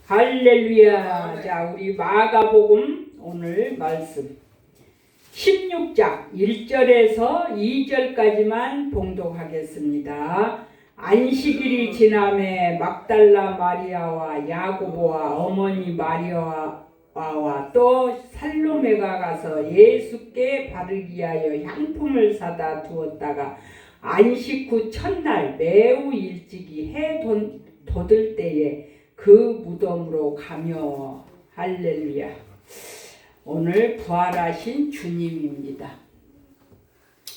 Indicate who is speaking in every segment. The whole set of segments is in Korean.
Speaker 1: 할렐루야. 자, 우리 마가복음 오늘 말씀 16장 1절에서 2절까지만 봉독하겠습니다. 안식일이 지남에 막달라 마리아와 야고보와 어머니 마리아와 또 살로메가 가서 예수께 바르기 위하여 향품을 사다 두었다가 안식 후 첫날 매우 일찍이 해 돋을 때에 그 무덤으로 가며. 할렐루야. 오늘 부활하신 주님입니다.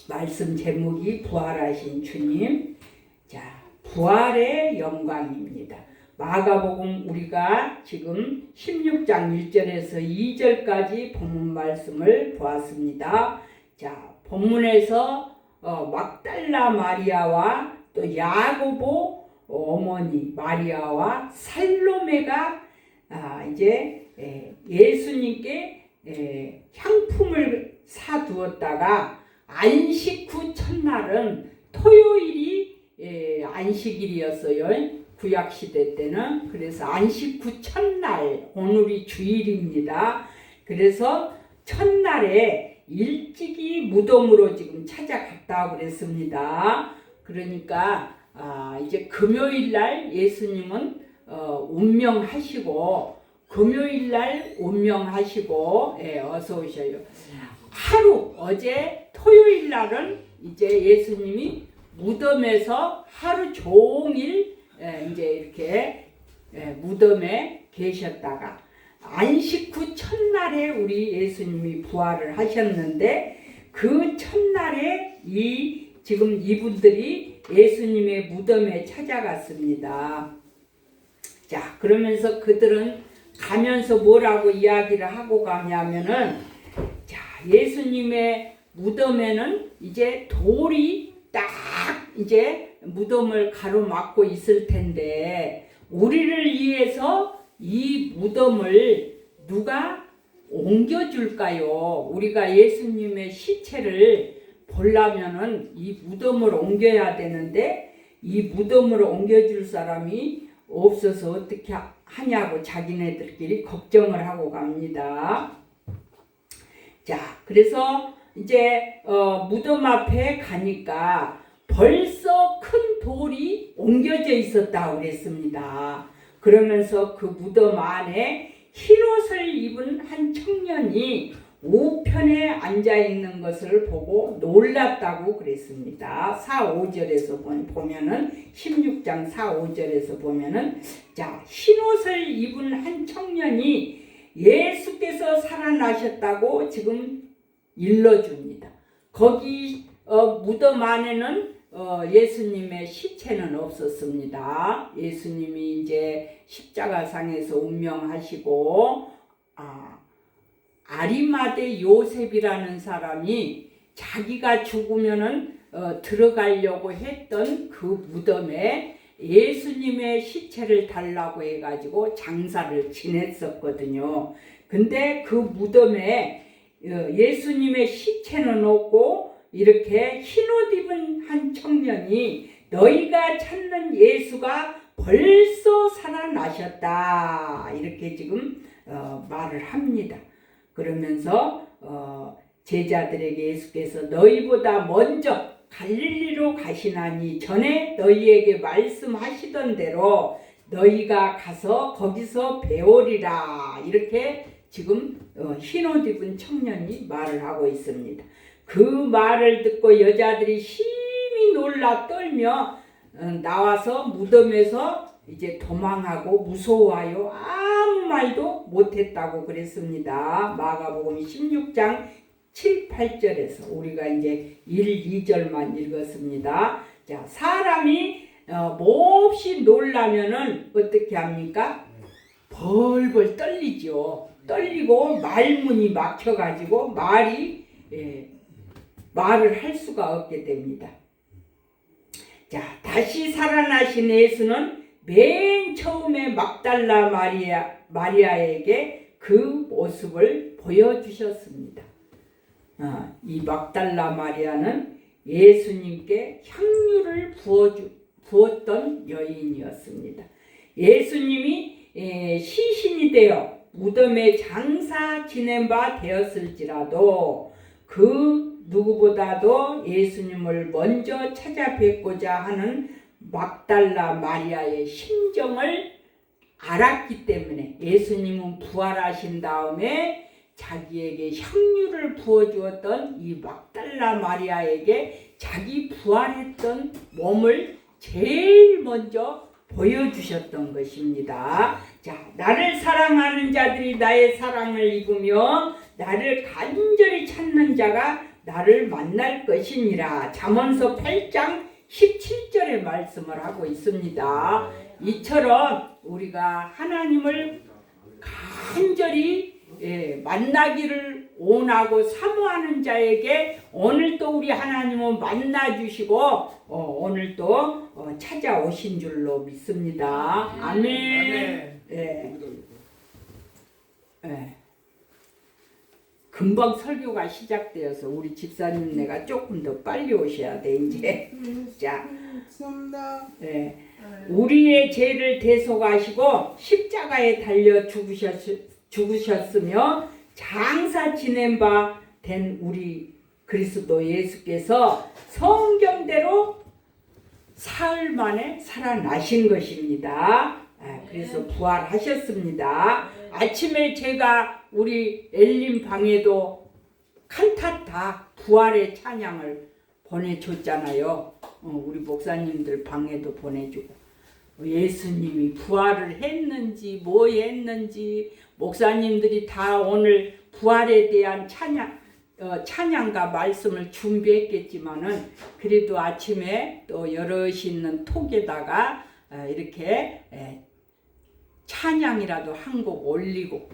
Speaker 1: 말씀 제목이 부활하신 주님. 자, 부활의 영광입니다. 마가복음 우리가 지금 16장 1절에서 2절까지 본문 말씀을 보았습니다. 자, 본문에서 막달라 마리아와 또 야고보 어머니 마리아와 살로메가 이제 예수님께 향품을 사두었다가 안식 후 첫날은 토요일이 안식일이었어요. 구약시대 때는. 그래서 안식 후 첫날, 오늘이 주일입니다. 그래서 첫날에 일찍이 무덤으로 지금 찾아갔다고 그랬습니다. 그러니까 이제 금요일날 예수님은 운명하시고 금요일날 운명하시고 어서 오셔요. 어제 토요일날은 이제 예수님이 무덤에서 하루 종일 이제 이렇게 무덤에 계셨다가 안식 후 첫날에 우리 예수님이 부활을 하셨는데 그 첫날에 지금 이분들이 예수님의 무덤에 찾아갔습니다. 자, 그러면서 그들은 가면서 뭐라고 이야기를 하고 가냐면은, 자, 예수님의 무덤에는 이제 돌이 딱 이제 무덤을 가로막고 있을 텐데, 우리를 위해서 이 무덤을 누가 옮겨줄까요? 우리가 예수님의 시체를 보려면은 이 무덤을 옮겨야 되는데 이 무덤을 옮겨줄 사람이 없어서 어떻게 하냐고 자기네들끼리 걱정을 하고 갑니다. 자, 그래서 이제 무덤 앞에 가니까 벌써 큰 돌이 옮겨져 있었다고 그랬습니다. 그러면서 그 무덤 안에 흰옷을 입은 한 청년이 우편에 앉아있는 것을 보고 놀랐다고 그랬습니다. 4, 5절에서 보면은 16장 4, 5절에서 보면은 자, 흰옷을 입은 한 청년이 예수께서 살아나셨다고 지금 일러줍니다. 거기 무덤 안에는 예수님의 시체는 없었습니다. 예수님이 이제 십자가상에서 운명하시고 아리마대 요셉이라는 사람이 자기가 죽으면은 들어가려고 했던 그 무덤에 예수님의 시체를 달라고 해가지고 장사를 지냈었거든요. 근데 그 무덤에 예수님의 시체는 없고 이렇게 흰옷 입은 한 청년이 너희가 찾는 예수가 벌써 살아나셨다 이렇게 지금 말을 합니다. 그러면서 제자들에게 예수께서 너희보다 먼저 갈릴리로 가시나니 전에 너희에게 말씀하시던 대로 너희가 가서 거기서 배우리라 이렇게 지금 흰옷 입은 청년이 말을 하고 있습니다. 그 말을 듣고 여자들이 심히 놀라 떨며 나와서 무덤에서 이제 도망하고 무서워하여 아무 말도 못했다고 그랬습니다. 마가복음 16장 7, 8절에서 우리가 이제 1, 2절만 읽었습니다. 자, 사람이 몹시 놀라면은 어떻게 합니까? 벌벌 떨리죠. 떨리고 말문이 막혀가지고 말을 할 수가 없게 됩니다. 자, 다시 살아나신 예수는 맨 처음에 막달라 마리아에게 그 모습을 보여주셨습니다. 이 막달라 마리아는 예수님께 향유를 부었던 여인이었습니다. 예수님이 시신이 되어 무덤에 장사 지낸 바 되었을지라도 그 누구보다도 예수님을 먼저 찾아뵙고자 하는 막달라 마리아의 심정을 알았기 때문에 예수님은 부활하신 다음에 자기에게 향유를 부어주었던 이 막달라 마리아에게 자기 부활했던 몸을 제일 먼저 보여주셨던 것입니다. 자, 나를 사랑하는 자들이 나의 사랑을 입으며 나를 간절히 찾는 자가 나를 만날 것이니라. 잠언서 8장 17절의 말씀을 하고 있습니다. 이처럼 우리가 하나님을 간절히 만나기를 원하고 사모하는 자에게 오늘 또 우리 하나님은 만나주시고 오늘 또 찾아오신 줄로 믿습니다. 아멘. 금방 설교가 시작되어서 우리 집사님네가 조금 더 빨리 오셔야 돼 이제. 자, 우리의 죄를 대속하시고 십자가에 달려 죽으셨으며 장사 지낸 바 된 우리 그리스도 예수께서 성경대로 사흘 만에 살아나신 것입니다. 그래서 부활하셨습니다. 아침에 제가 우리 엘림 방에도 칸타타 부활의 찬양을 보내줬잖아요. 우리 목사님들 방에도 보내주고 예수님이 부활을 했는지 뭐 했는지 목사님들이 다 오늘 부활에 대한 찬양과 말씀을 준비했겠지만은 그래도 아침에 또 여럿이 있는 톡에다가 이렇게 찬양이라도 한 곡 올리고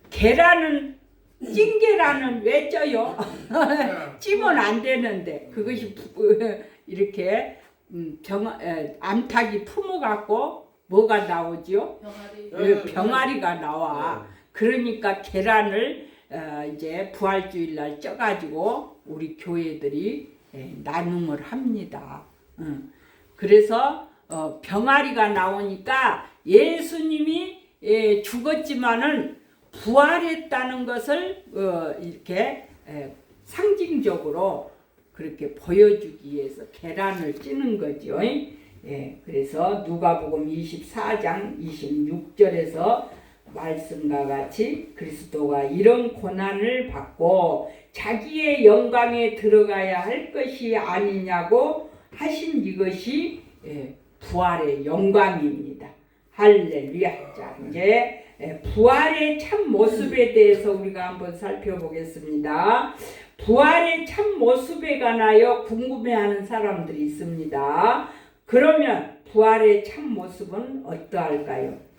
Speaker 1: 계란은 찐 계란은 왜 쪄요? 찌면 안 되는데 그것이 이렇게 암탉이 품어갖고 뭐가 나오죠? 병아리가 나와. 그러니까 계란을 이제 부활주일날 쪄가지고 우리 교회들이 나눔을 합니다. 그래서 병아리가 나오니까 예수님이 죽었지만은 부활했다는 것을 이렇게 상징적으로 그렇게 보여주기 위해서 계란을 찌는 거죠. 그래서 누가복음 24장 26절에서 말씀과 같이 그리스도가 이런 고난을 받고 자기의 영광에 들어가야 할 것이 아니냐고 하신 이것이 부활의 영광입니다. 할렐루야. 자, 이제 부활의 참 모습에 대해서 우리가 한번 살펴보겠습니다. 부활의 참 모습에 관하여 궁금해하는 사람들이 있습니다. 그러면 부활의 참 모습은 어떠할까요?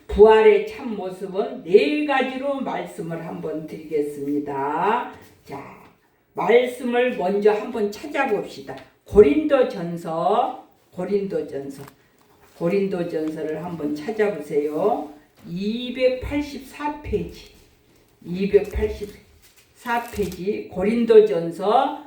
Speaker 1: 부활의 참 모습은 네 가지로 말씀을 한번 드리겠습니다. 자, 말씀을 먼저 한번 찾아봅시다. 고린도전서를 한번 찾아보세요. 284페이지 고린도전서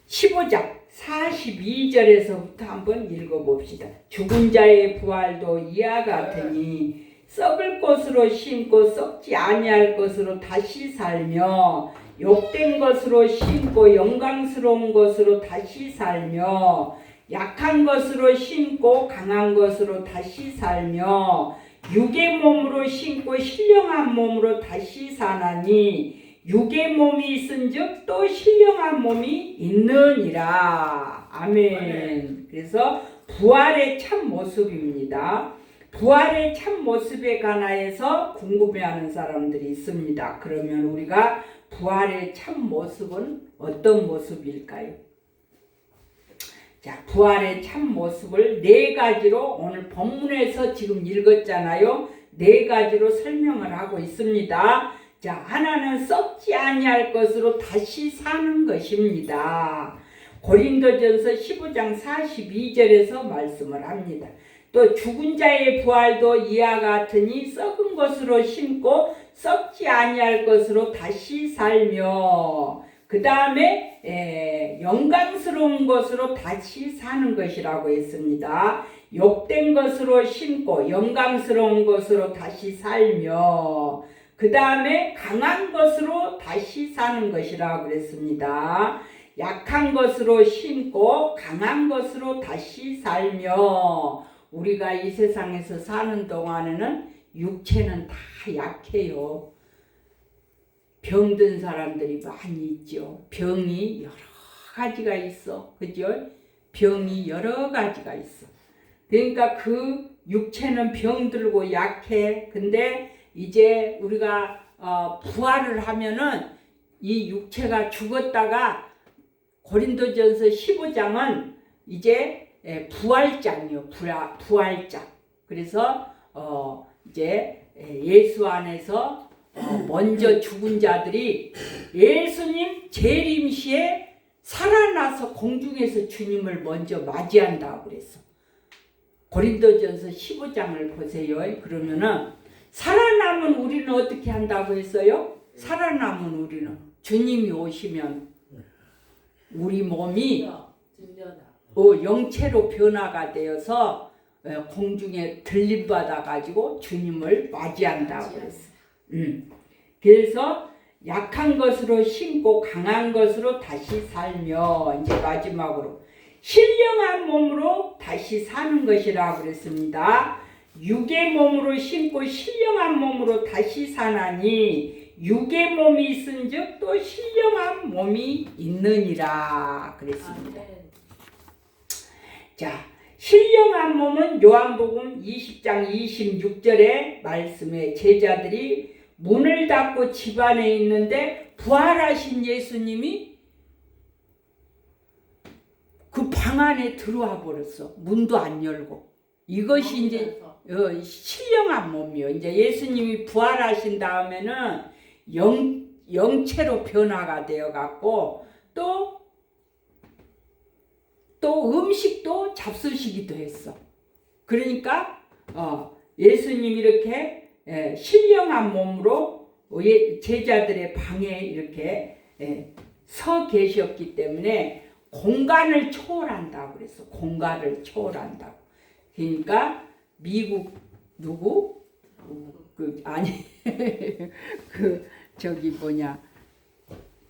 Speaker 1: 15장 42절에서부터 한번 읽어봅시다. 죽은 자의 부활도 이와 같으니 썩을 것으로 심고 썩지 아니할 것으로 다시 살며 욕된 것으로 심고 영광스러운 것으로 다시 살며 약한 것으로 심고 강한 것으로 다시 살며 육의 몸으로 심고 신령한 몸으로 다시 사나니 육의 몸이 있은즉 또 신령한 몸이 있느니라. 아멘. 그래서 부활의 참 모습입니다. 부활의 참 모습에 관하여서 궁금해하는 사람들이 있습니다. 그러면 우리가 부활의 참 모습은 어떤 모습일까요? 자, 부활의 참 모습을 네 가지로 오늘 본문에서 지금 읽었잖아요. 네 가지로 설명을 하고 있습니다. 자, 하나는 썩지 아니할 것으로 다시 사는 것입니다. 고린도전서 15장 42절에서 말씀을 합니다. 또 죽은 자의 부활도 이와 같으니 썩은 것으로 심고 썩지 아니할 것으로 다시 살며 그 다음에 영광스러운 것으로 다시 사는 것이라고 했습니다. 욕된 것으로 심고 영광스러운 것으로 다시 살며 그 다음에 강한 것으로 다시 사는 것이라고 그랬습니다. 약한 것으로 심고 강한 것으로 다시 살며 우리가 이 세상에서 사는 동안에는 육체는 다 약해요. 병든 사람들이 많이 있죠. 병이 여러 가지가 있어. 그죠? 병이 여러 가지가 있어. 그러니까 그 육체는 병들고 약해. 근데 이제 우리가 부활을 하면은 이 육체가 죽었다가 고린도전서 15장은 이제 부활장이요. 부활장. 그래서 이제 예수 안에서 먼저 죽은 자들이 예수님 재림시에 살아나서 공중에서 주님을 먼저 맞이한다고 그랬어. 고린도전서 15장을 보세요. 그러면은 살아남은 우리는 어떻게 한다고 했어요? 살아남은 우리는 주님이 오시면 우리 몸이 영체로 변화가 되어서 공중에 들림받아 가지고 주님을 맞이한다고 그랬어. 그래서 약한 것으로 심고 강한 것으로 다시 살며 이제 마지막으로 신령한 몸으로 다시 사는 것이라고 그랬습니다. 육의 몸으로 심고 신령한 몸으로 다시 사나니 육의 몸이 있은즉 또 신령한 몸이 있느니라 그랬습니다. 자, 신령한 몸은 요한복음 20장 26절의 말씀에 제자들이 문을 닫고 집 안에 있는데 부활하신 예수님이 그 방 안에 들어와 버렸어. 문도 안 열고. 이것이 이제 신령한 몸이요. 이제 예수님이 부활하신 다음에는 영체로 변화가 되어 갖고 또 음식도 잡수시기도 했어. 그러니까 예수님이 이렇게 신령한 몸으로 제자들의 방에 이렇게 서 계셨기 때문에 공간을 초월한다고 그랬어. 공간을 초월한다고. 그러니까 미국 누구?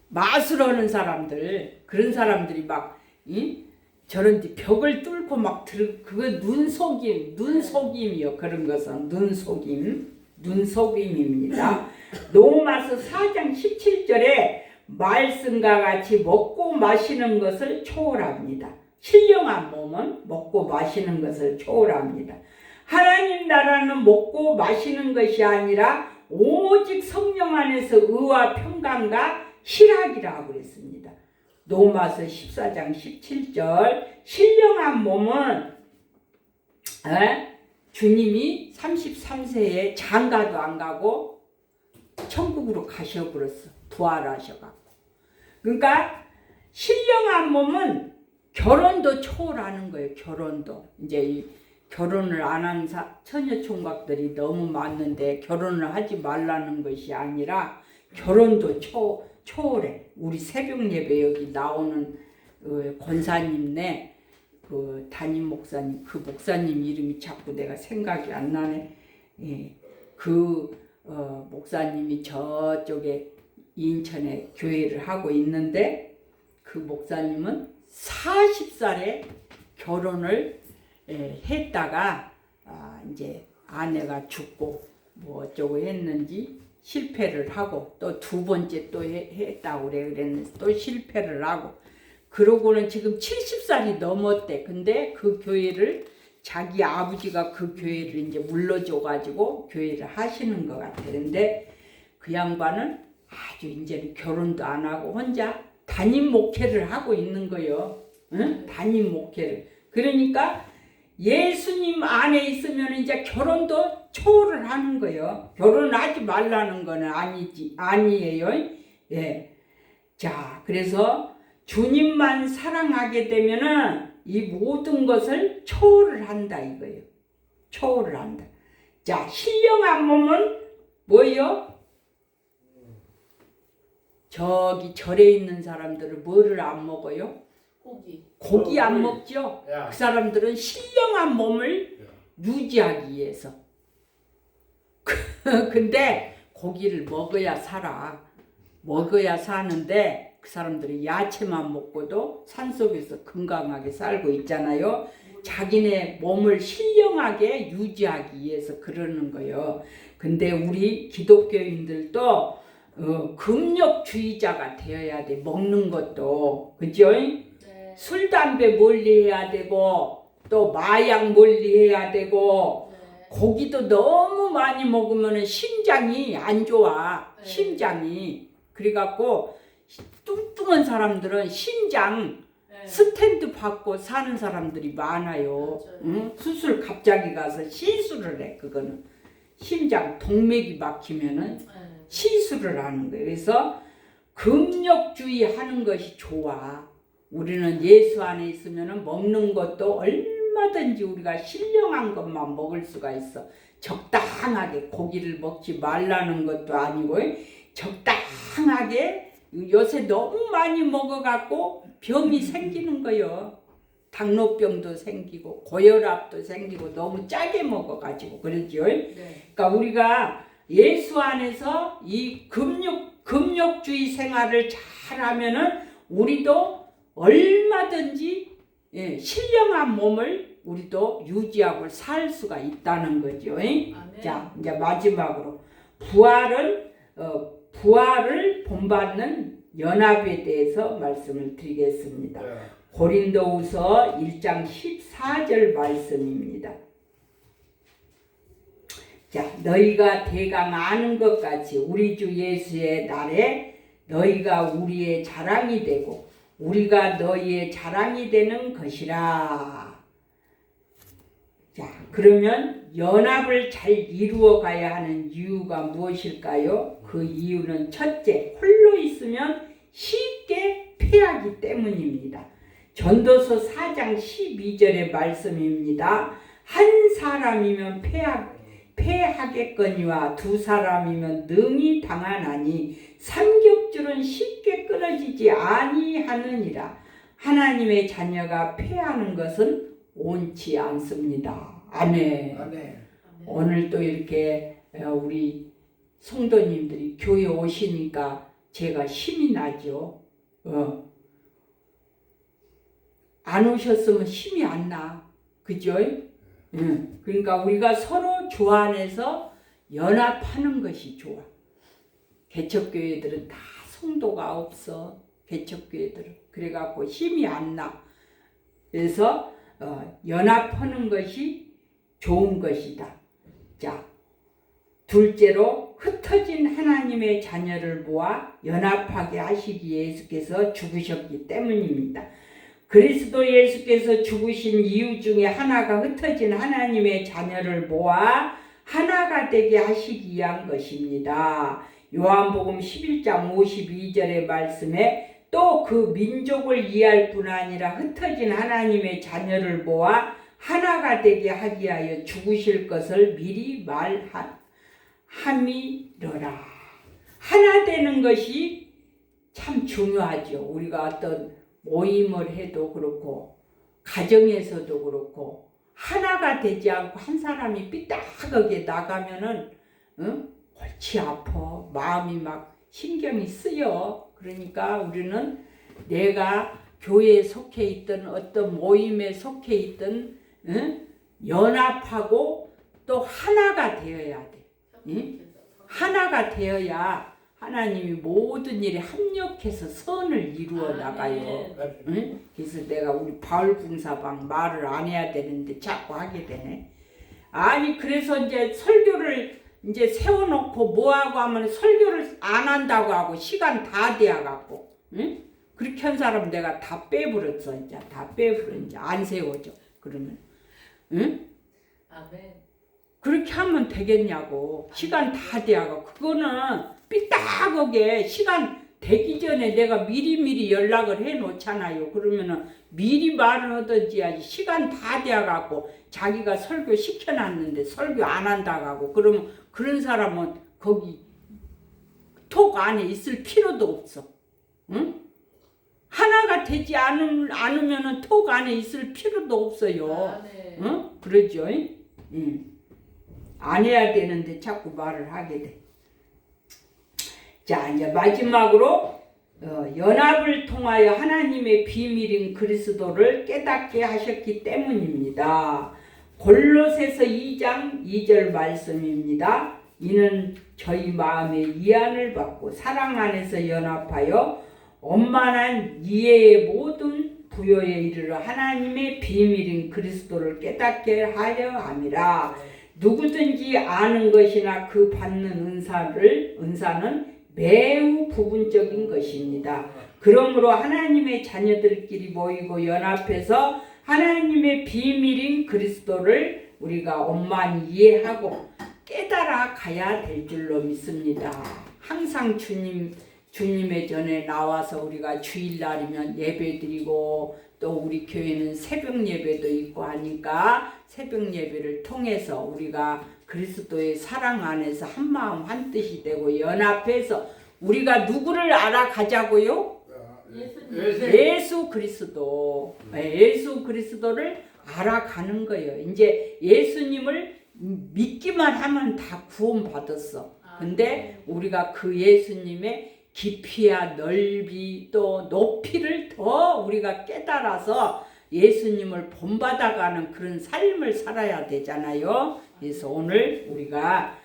Speaker 1: 마술하는 사람들, 그런 사람들이 막 저런 벽을 뚫고 막 그거 눈속임이요. 그런 것은 눈속임입니다. 로마서 4장 17절에 말씀과 같이 먹고 마시는 것을 초월합니다. 신령한 몸은 먹고 마시는 것을 초월합니다. 하나님 나라는 먹고 마시는 것이 아니라 오직 성령 안에서 의와 평강과 희락이라고 그랬습니다. 로마서 14장 17절 신령한 몸은 주님이 33세에 장가도 안 가고 천국으로 가셔버렸어. 부활하셔갖고. 그러니까 신령한 몸은 결혼도 초월하는 거예요. 결혼도. 이제 이 결혼을 안 한 처녀 총각들이 너무 많은데 결혼을 하지 말라는 것이 아니라 결혼도 초월해. 우리 새벽 예배 여기 나오는 권사님네 그 담임 목사님, 그 목사님 이름이 자꾸 내가 생각이 안 나네. 목사님이 저쪽에 인천에 교회를 하고 있는데 그 목사님은 40살에 결혼을 했다가 이제 아내가 죽고 뭐 어쩌고 했는지 실패를 하고 또 두 번째 또 했다고 그랬는데 또 실패를 하고 그러고는 지금 70살이 넘었대. 근데 그 교회를 자기 아버지가 그 교회를 이제 물러줘 가지고 교회를 하시는 것 같아. 근데 그 양반은 아주 이제는 결혼도 안 하고 혼자 담임 목회를 하고 있는 거예요. 응? 담임 목회를. 그러니까 예수님 안에 있으면 이제 결혼도 초월을 하는 거예요. 결혼하지 말라는 건 아니에요. 예. 자, 그래서 주님만 사랑하게 되면은 이 모든 것을 초월을 한다 이거예요. 초월을 한다. 자, 신령한 몸은 뭐예요? 저기 절에 있는 사람들은 뭐를 안 먹어요? 고기 안 먹죠?
Speaker 2: 야.
Speaker 1: 그 사람들은 신령한 몸을 유지하기 위해서. 근데 고기를 먹어야 살아. 먹어야 사는데 그 사람들이 야채만 먹고도 산속에서 건강하게 살고 있잖아요. 자기네 몸을 신령하게 유지하기 위해서 그러는 거예요. 근데 우리 기독교인들도 금욕주의자가 되어야 돼. 먹는 것도. 그죠? 술, 담배 멀리해야 되고 또 마약 멀리해야 되고 고기도 너무 많이 먹으면 심장이 안 좋아. 심장이. 그래갖고 뚱뚱한 사람들은 심장 스탠드 받고 사는 사람들이 많아요. 응? 수술 갑자기 가서 시술을 해. 그거는 심장 동맥이 막히면은 시술을 하는 거예요. 그래서 금욕주의 하는 것이 좋아. 우리는 예수 안에 있으면은 먹는 것도 얼마든지 우리가 신령한 것만 먹을 수가 있어. 적당하게 고기를 먹지 말라는 것도 아니고 적당하게. 요새 너무 많이 먹어갖고 병이 생기는 거요. 당뇨병도 생기고 고혈압도 생기고 너무 짜게 먹어가지고 그러죠. 그러니까 우리가 예수 안에서 이 금욕주의 생활을 잘하면은 우리도 얼마든지 신령한 몸을 우리도 유지하고 살 수가 있다는 거죠. 자, 이제 마지막으로 부활을 본받는 연합에 대해서 말씀을 드리겠습니다. 고린도후서 1장 14절 말씀입니다. 자, 너희가 대강 아는 것 같이 우리 주 예수의 날에 너희가 우리의 자랑이 되고 우리가 너희의 자랑이 되는 것이라. 자, 그러면 연합을 잘 이루어 가야 하는 이유가 무엇일까요? 그 이유는 첫째, 홀로 있으면 쉽게 패하기 때문입니다. 전도서 4장 12절의 말씀입니다. 한 사람이면 패하겠거니와 두 사람이면 능히 당하나니 삼겹줄은 쉽게 끊어지지 아니하느니라. 하나님의 자녀가 패하는 것은 옳지 않습니다. 아멘. 오늘 또 이렇게 우리 성도님들이 교회 오시니까 제가 힘이 나죠. 안 오셨으면 힘이 안 나. 그죠? 그러니까 우리가 서로 주 안에서 연합하는 것이 좋아. 개척교회들은 다 성도가 없어. 개척교회들은. 그래갖고 힘이 안 나. 그래서 연합하는 것이 좋은 것이다. 자, 둘째로 흩어진 하나님의 자녀를 모아 연합하게 하시기 예수께서 죽으셨기 때문입니다. 그리스도 예수께서 죽으신 이유 중에 하나가 흩어진 하나님의 자녀를 모아 하나가 되게 하시기 위한 것입니다. 요한복음 11장 52절의 말씀에 또 그 민족을 이해할 뿐 아니라 흩어진 하나님의 자녀를 모아 하나가 되게 하기 위하여 죽으실 것을 미리 말함이로라. 하나 되는 것이 참 중요하죠. 우리가 어떤 모임을 해도 그렇고 가정에서도 그렇고 하나가 되지 않고 한 사람이 삐딱하게 나가면은 골치 아파. 마음이 막 신경이 쓰여. 그러니까 우리는 내가 교회에 속해 있든 어떤 모임에 속해 있든 연합하고 또 하나가 되어야 돼. 하나가 되어야 하나님이 모든 일에 합력해서 선을 이루어 나가요. 그래서 내가 우리 바울궁사방 말을 안 해야 되는데 자꾸 하게 되네. 아니 그래서 이제 설교를 이제 세워놓고 뭐하고 하면 설교를 안 한다고 하고 시간 다 돼갖고 그렇게 한 사람 내가 다 빼버렸어. 이제 다 빼버려. 이제 안 세워져. 그러면
Speaker 3: 아멘.
Speaker 1: 그렇게 하면 되겠냐고. 시간 다 돼갖고 그거는 삐딱하게 시간 되기 전에 내가 미리미리 연락을 해 놓잖아요. 그러면은 미리 말을 하든지 해야지. 시간 다 돼갖고 자기가 설교 시켜놨는데 설교 안 한다고 하고 그러면 그런 사람은 거기 톡 안에 있을 필요도 없어. 응? 하나가 되지 않으면은 톡 안에 있을 필요도 없어요.
Speaker 2: 네.
Speaker 1: 응? 그러죠? 안 해야 되는데 자꾸 말을 하게 돼. 자, 이제 마지막으로 연합을 통하여 하나님의 비밀인 그리스도를 깨닫게 하셨기 때문입니다. 골로새서 2장 2절 말씀입니다. 이는 저희 마음의 이안을 받고 사랑 안에서 연합하여 원만한 이해의 모든 부요에 이르러 하나님의 비밀인 그리스도를 깨닫게 하려 함이라. 누구든지 아는 것이나 그 받는 은사는 매우 부분적인 것입니다. 그러므로 하나님의 자녀들끼리 모이고 연합해서 하나님의 비밀인 그리스도를 우리가 원만히 이해하고 깨달아 가야 될 줄로 믿습니다. 항상 주님의 전에 나와서 우리가 주일날이면 예배드리고 또 우리 교회는 새벽 예배도 있고 하니까 새벽 예배를 통해서 우리가 그리스도의 사랑 안에서 한마음 한뜻이 되고 연합해서 우리가 누구를 알아가자고요? 예수 그리스도. 예수 그리스도를 알아가는 거예요. 이제 예수님을 믿기만 하면 다 구원받았어. 근데 우리가 그 예수님의 깊이와 넓이 또 높이를 더 우리가 깨달아서 예수님을 본받아가는 그런 삶을 살아야 되잖아요. 그래서 오늘 우리가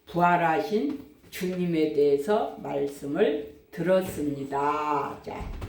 Speaker 1: 부활하신 주님에 대해서 말씀을 들었습니다. 자.